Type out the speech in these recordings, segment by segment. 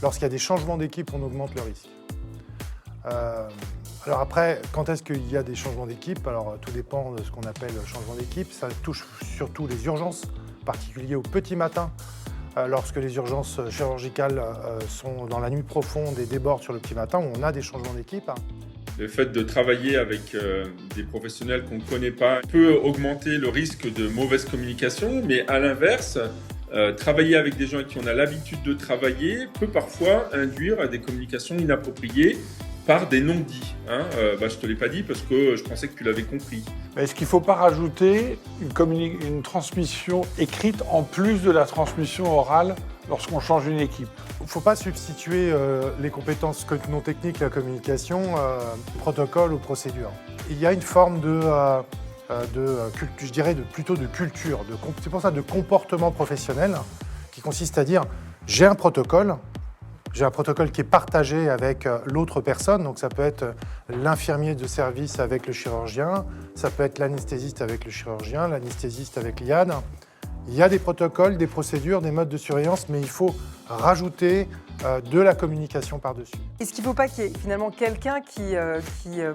lorsqu'il y a des changements d'équipe, on augmente le risque. Alors après, quand est-ce qu'il y a des changements d'équipe? Alors tout dépend de ce qu'on appelle changement d'équipe. Ça touche surtout les urgences, en particulier au petit matin, lorsque les urgences chirurgicales sont dans la nuit profonde et débordent sur le petit matin, où on a des changements d'équipe. Le fait de travailler avec des professionnels qu'on ne connaît pas peut augmenter le risque de mauvaise communication, mais à l'inverse, travailler avec des gens avec qui on a l'habitude de travailler peut parfois induire des communications inappropriées par des non-dits. Je ne te l'ai pas dit parce que je pensais que tu l'avais compris. Est-ce qu'il ne faut pas rajouter une transmission écrite en plus de la transmission orale lorsqu'on change une équipe? Il ne faut pas substituer les compétences non techniques, la communication, protocole ou procédure. Il y a une forme je dirais plutôt de culture, c'est pour ça de comportement professionnel, qui consiste à dire j'ai un protocole qui est partagé avec l'autre personne, donc ça peut être l'infirmier de service avec le chirurgien, ça peut être l'anesthésiste avec le chirurgien, l'anesthésiste avec l'IAD. Il y a des protocoles, des procédures, des modes de surveillance, mais il faut rajouter de la communication par-dessus. Est-ce qu'il ne faut pas qu'il y ait finalement quelqu'un qui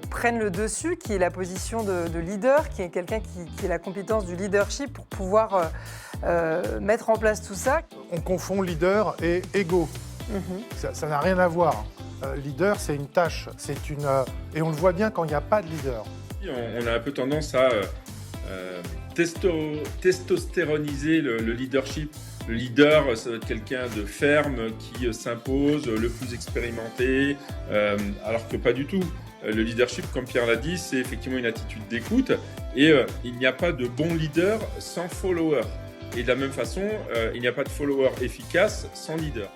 prenne le dessus, qui ait la position de leader, qui est quelqu'un qui ait la compétence du leadership pour pouvoir mettre en place tout ça? On confond leader et ego. Ça n'a rien à voir. Leader, c'est une tâche, et on le voit bien quand il n'y a pas de leader. On a un peu tendance à testostéroniser le leadership. Le leader, ça doit être quelqu'un de ferme qui s'impose, le plus expérimenté, alors que pas du tout. Le leadership, comme Pierre l'a dit, c'est effectivement une attitude d'écoute et il n'y a pas de bon leader sans follower. Et de la même façon, il n'y a pas de follower efficace sans leader.